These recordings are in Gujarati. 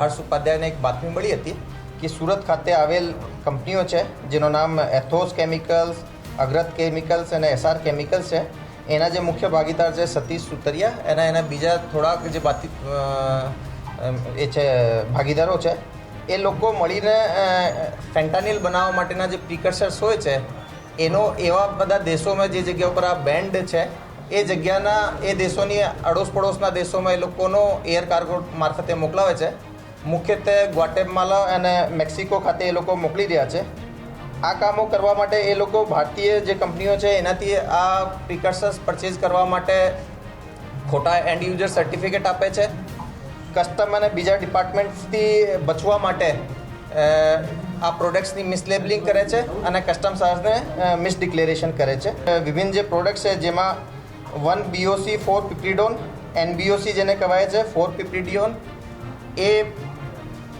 હર્ષ ઉપાધ્યાયને એક બાતમી મળી હતી કે સુરત ખાતે આવેલ કંપનીઓ છે જેનું નામ એથોસ કેમિકલ્સ, અગ્રત કેમિકલ્સ અને એસઆર કેમિકલ્સ છે. એના જે મુખ્ય ભાગીદાર છે સતીશ સુતરિયા, એના બીજા થોડાક જે એ છે ભાગીદારો છે, એ લોકો મળીને ફેન્ટાનિલ બનાવવા માટેના જે પ્રિકર્સર્સ હોય છે એનો એવા બધા દેશોમાં જે જગ્યા ઉપર આ બેન્ડ છે એ જગ્યાના એ દેશોની અડોશ પડોશના દેશોમાં એ લોકોનો એર કાર્ગો મારફતે મોકલાવે છે. મુખ્યત્વે ગ્વાટેમાલા અને મેક્સિકો ખાતે એ લોકો મોકલી રહ્યા છે. આ કામો કરવા માટે એ લોકો ભારતીય જે કંપનીઓ છે એનાથી આ પ્રિકર્સર્સ પરચેઝ કરવા માટે ખોટા એન્ડ યુઝર સર્ટિફિકેટ આપે છે. કસ્ટમ અને બીજા ડિપાર્ટમેન્ટ્સથી બચવા માટે આ પ્રોડક્ટ્સની મિસલેબલિંગ કરે છે અને કસ્ટમ ચાર્જને મિસડિક્લેરેશન કરે છે. વિભિન્ન જે પ્રોડક્ટ્સ છે જેમાં 1-BOC 4-Piperidone, NBOC જેને કહેવાય છે 4-Piperidone, એ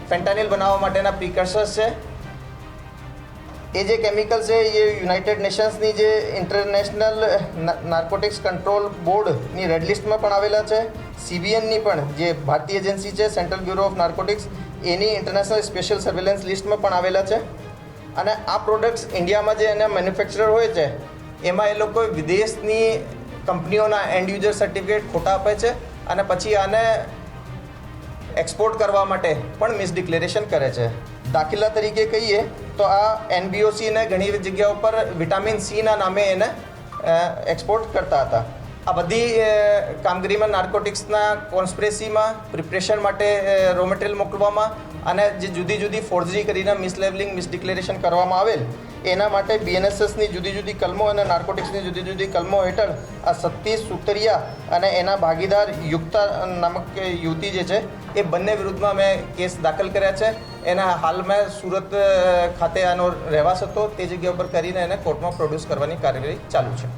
ફેન્ટાનિલ બનાવવા માટેના પ્રિકર્સર્સ છે. એ જે કેમિકલ છે એ યુનાઇટેડ નેશન્સની જે ઇન્ટરનેશનલ નાર્કોટિક્સ કંટ્રોલ બોર્ડની રેડ લિસ્ટમાં પણ આવેલા છે. CBNની પણ જે ભારતીય એજન્સી છે central bureau of narcotics, any international special surveillance લિસ્ટમાં પણ આવેલા છે. અને આ પ્રોડક્ટ્સ ઇન્ડિયામાં જે એના મેન્યુફેક્ચરર હોય છે એમાં એ લોકો વિદેશની કંપનીઓના એન્ડ યુઝર સર્ટિફિકેટ ખોટા આપે છે અને પછી આને એક્સપોર્ટ કરવા માટે પણ મિસડિક્લેરેશન કરે છે. દાખલા તરીકે કહીએ તો આ NBOCને ઘણી જગ્યાઓ પર વિટામિન Cના નામે એને એક્સપોર્ટ કરતા હતા. આ બધી કામગીરીમાં નાર્કોટિક્સના કોન્સ્પિરેસીમાં, પ્રિપરેશન માટે રો મટીરિયલ મોકલવામાં અને જે જુદી જુદી ફોર્જરી કરીને મિસલેબલિંગ, મિસડિક્લેરેશન કરવામાં આવેલ, એના માટે BNSSની જુદી જુદી કલમો અને નાર્કોટિક્સની જુદી જુદી કલમો હેઠળ આ સતીશ સુતરિયા અને એના ભાગીદાર યુક્તા નામક યુવતી જે છે એ બંને વિરુદ્ધમાં મેં કેસ દાખલ કર્યા છે. એના હાલમાં સુરત ખાતે આનો રહેવાસ હતો, તે જગ્યા ઉપર કરીને એને કોર્ટમાં પ્રોડ્યુસ કરવાની કાર્યવાહી ચાલુ છે.